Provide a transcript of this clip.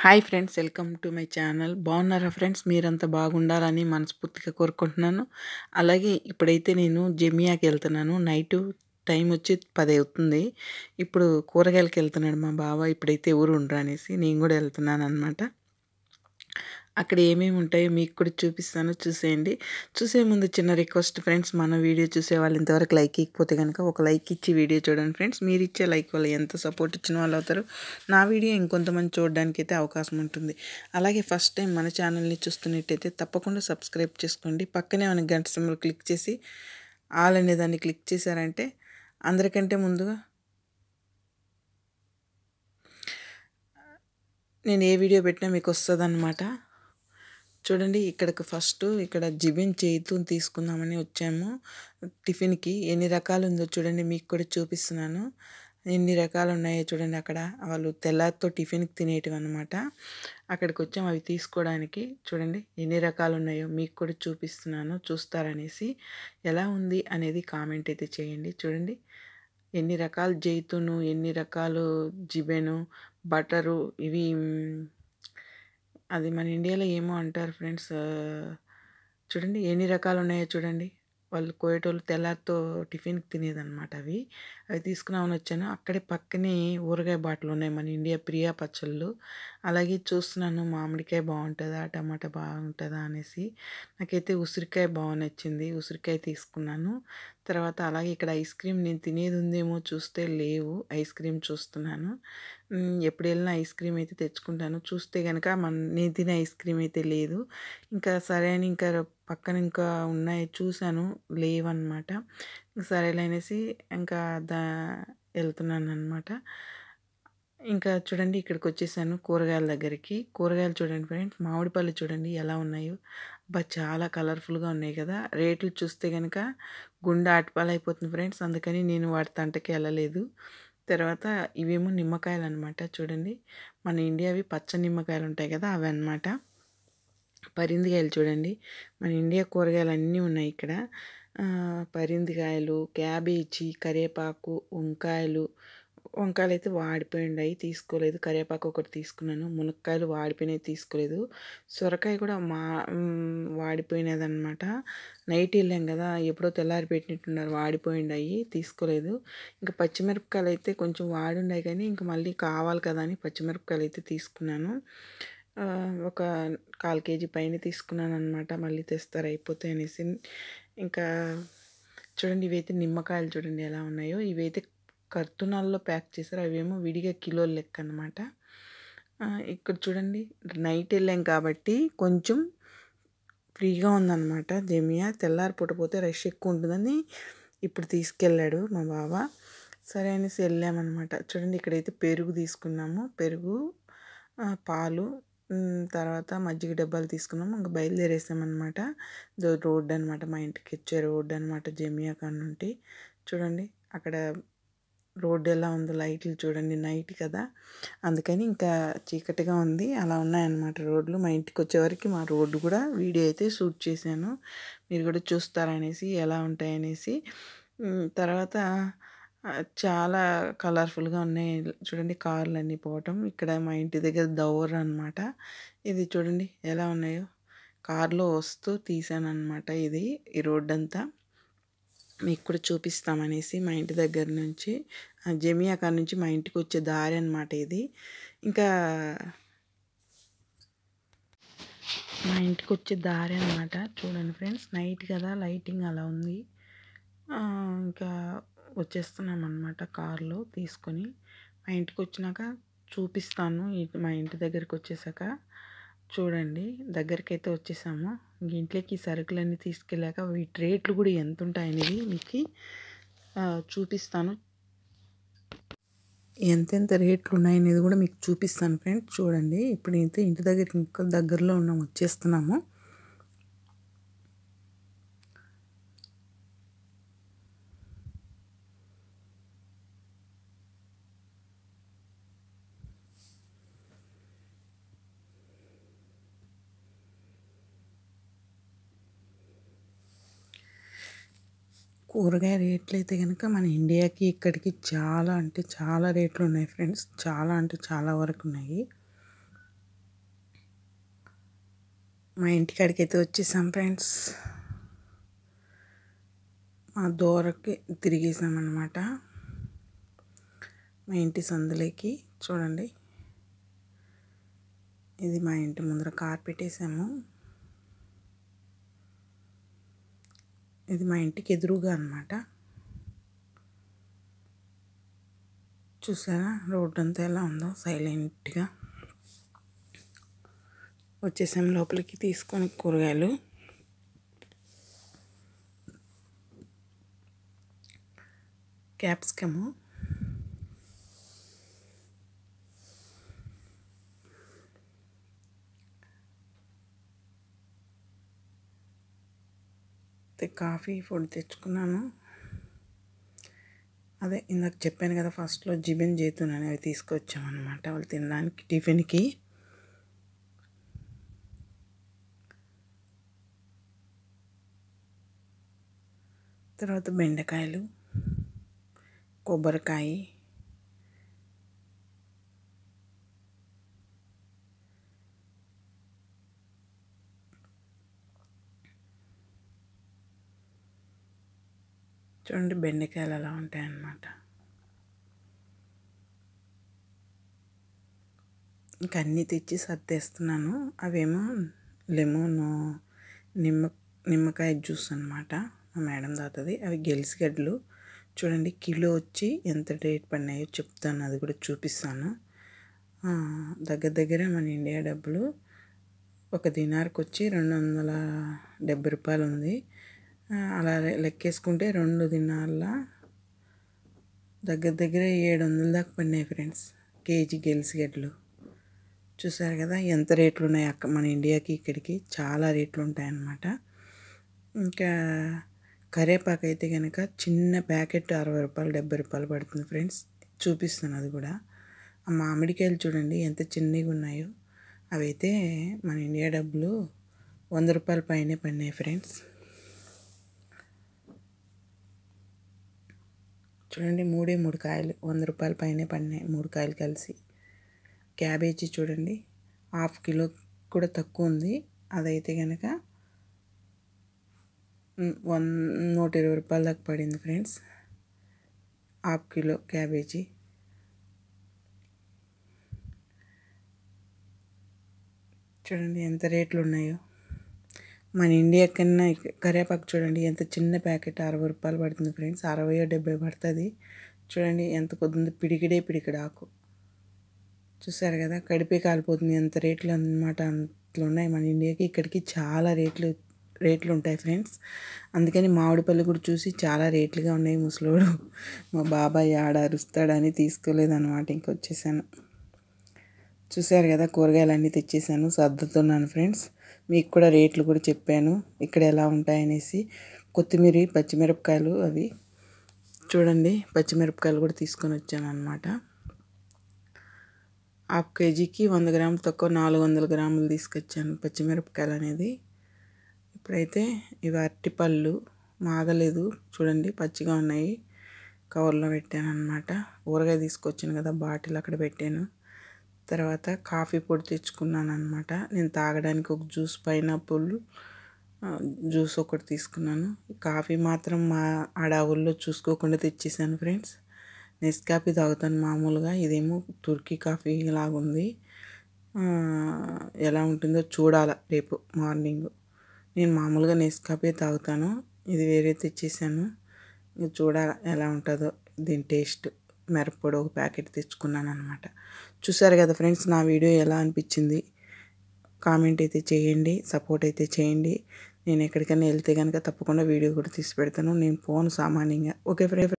Hi friends, welcome to my channel. బాగున్నారా friends? మీరంతా బాగుండాలని మనస్ఫూర్తిగా కోరుకుంటున్నాను. అలాగే ఇప్పుడైతే నేను జమియాకి వెళ్తున్నాను. నైటు టైం వచ్చి 10 అవుతుంది. ఇప్పుడు కూరగాయలకి వెళ్తున్నాడు మా బావ. ఇప్పుడైతే ఊరు ఉండరు అనేసి నేను కూడా వెళ్తున్నాను అనమాట. అక్కడ ఏమేమి ఉంటాయో మీకు కూడా చూపిస్తాను, చూసేయండి. చూసే ముందు చిన్న రిక్వెస్ట్ ఫ్రెండ్స్, మన వీడియో చూసే వాళ్ళు ఇంతవరకు లైక్ ఇవ్వకపోతే కనుక ఒక లైక్ ఇచ్చి వీడియో చూడండి ఫ్రెండ్స్. మీరు ఇచ్చే లైక్ వల్ల ఎంత సపోర్ట్ ఇచ్చిన వాళ్ళు అవుతారు, నా వీడియో ఇంకొంతమంది చూడడానికి అయితే అవకాశం ఉంటుంది. అలాగే ఫస్ట్ టైం మన ఛానల్ని చూస్తున్నట్టయితే తప్పకుండా సబ్స్క్రైబ్ చేసుకోండి. పక్కనే ఉన్న గంట సింబల్ క్లిక్ చేసి ఆల్ అనే దాన్ని క్లిక్ చేశారంటే అందరికంటే ముందుగా నేను ఏ వీడియో పెట్టినా మీకు వస్తుంది. చూడండి, ఇక్కడికి ఫస్ట్ ఇక్కడ జిబిన్ చేతు తీసుకుందామని వచ్చాము. టిఫిన్కి ఎన్ని రకాలు ఉందో చూడండి, మీకు కూడా చూపిస్తున్నాను. ఎన్ని రకాలు ఉన్నాయో చూడండి. అక్కడ వాళ్ళు తెల్లారితో టిఫిన్కి తినేటివి అనమాట. అక్కడికి వచ్చాము అవి తీసుకోవడానికి. చూడండి ఎన్ని రకాలు ఉన్నాయో మీకు కూడా చూపిస్తున్నాను, చూస్తారనేసి. ఎలా ఉంది అనేది కామెంట్ అయితే చేయండి. చూడండి ఎన్ని రకాలు జైతును, ఎన్ని రకాలు జిబెను, బటరు. ఇవి అది మన ఇండియాలో ఏమో అంటారు ఫ్రెండ్స్. చూడండి ఎన్ని రకాలు ఉన్నాయో చూడండి. వాళ్ళు కోయేటోళ్ళు తెల్లారితో టిఫిన్కి తినేదన్నమాట. అవి తీసుకున్నామని వచ్చాను. అక్కడే పక్కనే ఊరగాయ బాటలు ఉన్నాయి, మన ఇండియా ప్రియా పచ్చళ్ళు. అలాగే చూస్తున్నాను మామిడికాయ బాగుంటుందా, టమాటా బాగుంటుందా అనేసి. నాకైతే ఉసిరికాయ బాగా నచ్చింది, ఉసిరికాయ తీసుకున్నాను. తర్వాత అలాగే ఇక్కడ ఐస్ క్రీమ్ నేను తినేది ఉందేమో చూస్తే లేవు. ఐస్ క్రీమ్ చూస్తున్నాను. ఎప్పుడు వెళ్ళినా ఐస్ క్రీమ్ అయితే తెచ్చుకుంటాను. చూస్తే కనుక నేను తినే ఐస్ క్రీమ్ అయితే లేదు. ఇంకా సరే అని ఇంకా పక్కన ఇంకా ఉన్నాయి చూశాను, లేవన్నమాట. సరేలే అనేసి ఇంకా వెళ్తున్నాను అనమాట. ఇంకా చూడండి ఇక్కడికి వచ్చేసాను కూరగాయల దగ్గరికి. కూరగాయలు చూడండి ఫ్రెండ్స్, మామిడి పళ్ళు చూడండి ఎలా ఉన్నాయో. చాలా కలర్ఫుల్గా ఉన్నాయి కదా. రేట్లు చూస్తే కనుక గుండె ఆటిపాలైపోతుంది ఫ్రెండ్స్. అందుకని నేను వాటి తంటకి వెళ్ళలేదు. తర్వాత ఇవేమో నిమ్మకాయలు అనమాట. చూడండి మన ఇండియావి పచ్చ నిమ్మకాయలు ఉంటాయి కదా, అవి అనమాట. పరిందికాయలు చూడండి, మన ఇండియా కూరగాయలు అన్నీ ఉన్నాయి ఇక్కడ. పరిందికాయలు, క్యాబేజీ, కరివేపాకు, వంకాయలు అయితే వాడిపోయి ఉన్నాయి, తీసుకోలేదు. కరివేపాకు ఒకటి తీసుకున్నాను. మునక్కాయలు వాడిపోయినవి తీసుకోలేదు. సొరకాయ కూడా వాడిపోయినదనమాట. నైట్ వెళ్ళాం కదా, ఎప్పుడో తెల్లారి పెట్టినట్టున్నారు, వాడిపోయినాయి, తీసుకోలేదు. ఇంకా పచ్చిమిరపకాయలు అయితే కొంచెం వాడున్నాయి కానీ ఇంకా మళ్ళీ కావాలి కదా అని పచ్చిమిరపకాయలు అయితే తీసుకున్నాను. ఒక 1/4 కేజీ పైన తీసుకున్నాను అనమాట. మళ్ళీ తెస్తారు అయిపోతాయి అనేసి. ఇంకా చూడండి ఇవైతే నిమ్మకాయలు చూడండి ఎలా ఉన్నాయో. ఇవైతే కర్తూనాల్లో ప్యాక్ చేశారు, అవేమో విడిగా కిలోల లెక్క అనమాట. ఇక్కడ చూడండి నైట్ వెళ్ళాం కాబట్టి కొంచెం ఫ్రీగా ఉందన్నమాట జమియా. తెల్లారిపూట పోతే రష్ ఎక్కువ ఉంటుందని ఇప్పుడు తీసుకెళ్ళాడు మా బావ. సరే అనేసి వెళ్ళామన్నమాట. చూడండి ఇక్కడైతే పెరుగు తీసుకున్నాము. పెరుగు, పాలు, తర్వాత మజ్జిగ డబ్బాలు తీసుకున్నాము. ఇంకా బయలుదేరేసామన్నమాట. రోడ్డు అనమాట, మా ఇంటికి వచ్చే రోడ్డు అనమాట జమియా కాడ నుండి. చూడండి అక్కడ రోడ్డు ఎలా ఉందో, లైట్లు చూడండి, నైట్ కదా అందుకని ఇంకా చీకటిగా ఉంది. అలా ఉన్నాయన్నమాట రోడ్లు. మా ఇంటికి వచ్చేవరకు మా రోడ్డు కూడా వీడియో అయితే షూట్ చేశాను, మీరు కూడా చూస్తారనేసి ఎలా ఉంటాయనేసి. తర్వాత చాలా కలర్ఫుల్గా ఉన్నాయి చూడండి కార్లు అన్నీ పోవటం. ఇక్కడ మా ఇంటి దగ్గర దౌర్ అనమాట. ఇది చూడండి ఎలా ఉన్నాయో. కారులో వస్తూ తీసాను అనమాట ఈ రోడ్డు అంతా. మీకు కూడా చూపిస్తామనేసి మా ఇంటి దగ్గర నుంచి, జమియా కాడ నుంచి మా ఇంటికి వచ్చే దారి అనమాట ఇది. ఇంకా మా ఇంటికి వచ్చే దారి అనమాట. చూడండి ఫ్రెండ్స్, నైట్ కదా లైటింగ్ అలా ఉంది. ఇంకా వచ్చేస్తున్నాం అనమాట కారులో తీసుకొని. మా ఇంటికి వచ్చినాక చూపిస్తాను. మా ఇంటి దగ్గరికి వచ్చేసాక చూడండి, దగ్గరికి అయితే వచ్చేసాము. ఇంట్లోకి సరుకులన్నీ తీసుకెళ్ళాక వీటి రేట్లు కూడా ఎంత ఉంటాయనేది మీకు చూపిస్తాను. ఎంతెంత రేట్లు ఉన్నాయనేది కూడా మీకు చూపిస్తాను ఫ్రెండ్స్. చూడండి ఇప్పుడైతే ఇంటి దగ్గరికి ఇంకా దగ్గరలో ఉన్నాము, వచ్చేస్తున్నాము. కూరగాయ రేట్లు అయితే కనుక మన ఇండియాకి ఇక్కడికి చాలా అంటే చాలా రేట్లు ఉన్నాయి ఫ్రెండ్స్. చాలా అంటే చాలా వరకు ఉన్నాయి. మా ఇంటికాడికైతే వచ్చేసాం ఫ్రెండ్స్. మా దూరకి తిరిగేసామన్నమాట. మా ఇంటి సందులోకి చూడండి, ఇది మా ఇంటి ముందర కార్ పెట్టేసాము. ఇది మా ఇంటికి ఎదురుగా అన్నమాట. చూసారా రోడ్డు అంతా ఎలా ఉందో, సైలెంట్గా వచ్చేసాము లోపలికి తీసుకొని కూరగాయలు. క్యాప్సికము, కాఫీ పొడి తెచ్చుకున్నాను. అదే ఇందాక చెప్పాను కదా ఫస్ట్లో, జిబిన్ జైతూన్ అనేవి తీసుకొచ్చామన్నమాట వాళ్ళు తినడానికి టిఫిన్కి. తర్వాత బెండకాయలు, కొబ్బరికాయ, చూడండి బెండకాయలు అలా ఉంటాయన్నమాట. ఇంకా అన్నీ తెచ్చి సర్దేస్తున్నాను. అవేమో లెమన్ నిమ్మకాయ జ్యూస్ అన్నమాట, మా మేడం తాగుతుంది. అవి గెలిసిగడ్డలు చూడండి, కిలో వచ్చి ఎంత రేట్ పడినాయో చెప్తాను, అది కూడా చూపిస్తాను. దగ్గర మన ఇండియా డబ్బులు ఒక దినార్కి వచ్చి 270 రూపాయలు ఉంది. అలా లెక్కేసుకుంటే 2 దినార్ల దగ్గర 700 దాకా పడినాయి ఫ్రెండ్స్, కేజీ గెలిసిగడ్డలు. చూసారు కదా ఎంత రేట్లు ఉన్నాయి అక్క, మన ఇండియాకి ఇక్కడికి చాలా రేట్లు ఉంటాయన్నమాట. ఇంకా కరివేపాకు అయితే కనుక చిన్న ప్యాకెట్ 60 రూపాయలు 70 రూపాయలు పడుతుంది ఫ్రెండ్స్, చూపిస్తాను అది కూడా. ఆ మామిడికాయలు చూడండి ఎంత చిన్నగా ఉన్నాయో, అవైతే మన ఇండియా డబ్బులు 100 రూపాయల పైనే పడినాయి ఫ్రెండ్స్. చూడండి 3 కాయలు 100 రూపాయల పైనే పడినాయి, 3 కాయలు కలిసి. క్యాబేజీ చూడండి, ½ కిలో కూడా తక్కువ ఉంది, అదైతే కనుక 120 రూపాయల దాకా పడింది ఫ్రెండ్స్, ½ కిలో క్యాబేజీ. చూడండి ఎంత రేట్లు ఉన్నాయో. మన ఇండియా కన్నా కరివేపాకు చూడండి ఎంత చిన్న ప్యాకెట్ 60 రూపాయలు పడుతుంది ఫ్రెండ్స్, 60-70 పడుతుంది. చూడండి ఎంత కొద్ది పిడికిడి ఆకు. చూసారు కదా, కడిపే కాలిపోతుంది ఎంత రేట్లు అన్నమాట, అంతలో ఉన్నాయి మన ఇండియాకి ఇక్కడికి చాలా రేట్లు ఉంటాయి ఫ్రెండ్స్. అందుకని మామిడిపళ్ళు కూడా చూసి చాలా రేట్లుగా ఉన్నాయి. ముసలోడు మా బాబాయ్ ఆడ అరుస్తాడని తీసుకోలేదన్నమాట, ఇంకొచ్చేసాను. చూసారు కదా కూరగాయలు అన్నీ తెచ్చేసాను, సర్దుతున్నాను ఫ్రెండ్స్. మీకు కూడా రేట్లు కూడా చెప్పాను ఇక్కడ ఎలా ఉంటాయనేసి. కొత్తిమీర, పచ్చిమిరపకాయలు అవి చూడండి, పచ్చిమిరపకాయలు కూడా తీసుకొని వచ్చాను అన్నమాట. ½ కేజీకి 100 గ్రాములు తక్కువ 400 గ్రాములు తీసుకొచ్చాను పచ్చిమిరపకాయలు అనేది. ఇప్పుడైతే ఇవి అరటిపళ్ళు మాగలేదు చూడండి, పచ్చిగా ఉన్నాయి, కవర్లో పెట్టాను అన్నమాట. ఊరగాయ తీసుకొచ్చాను కదా, బాటిల్ అక్కడ పెట్టాను. తర్వాత కాఫీ పొడి తెచ్చుకున్నాను అన్నమాట. నేను తాగడానికి ఒక జ్యూస్, పైనాపిల్ జ్యూస్ ఒకటి తీసుకున్నాను. కాఫీ మాత్రం మా ఆడ ఊళ్ళో చూసుకోకుండా తెచ్చేసాను ఫ్రెండ్స్. నెస్కాఫీ తాగుతాను మామూలుగా, ఇదేమో తుర్కీ కాఫీ లాగుంది. ఎలా ఉంటుందో చూడాలి రేపు మార్నింగ్. నేను మామూలుగా నెస్కాఫీ తాగుతాను, ఇది వేరే తెచ్చేసాను, చూడాలి ఎలా ఉంటుందో దీని టేస్ట్. మిరప్పొడి ఒక ప్యాకెట్ తెచ్చుకున్నాను అనమాట. చూసారు కదా ఫ్రెండ్స్, నా వీడియో ఎలా అనిపించింది కామెంట్ అయితే చేయండి, సపోర్ట్ అయితే చేయండి. నేను ఎక్కడికైనా వెళ్తే కనుక తప్పకుండా వీడియో కూడా తీసి పెడతాను, నేను ఫోన్ సామాన్యంగా. Okay friends.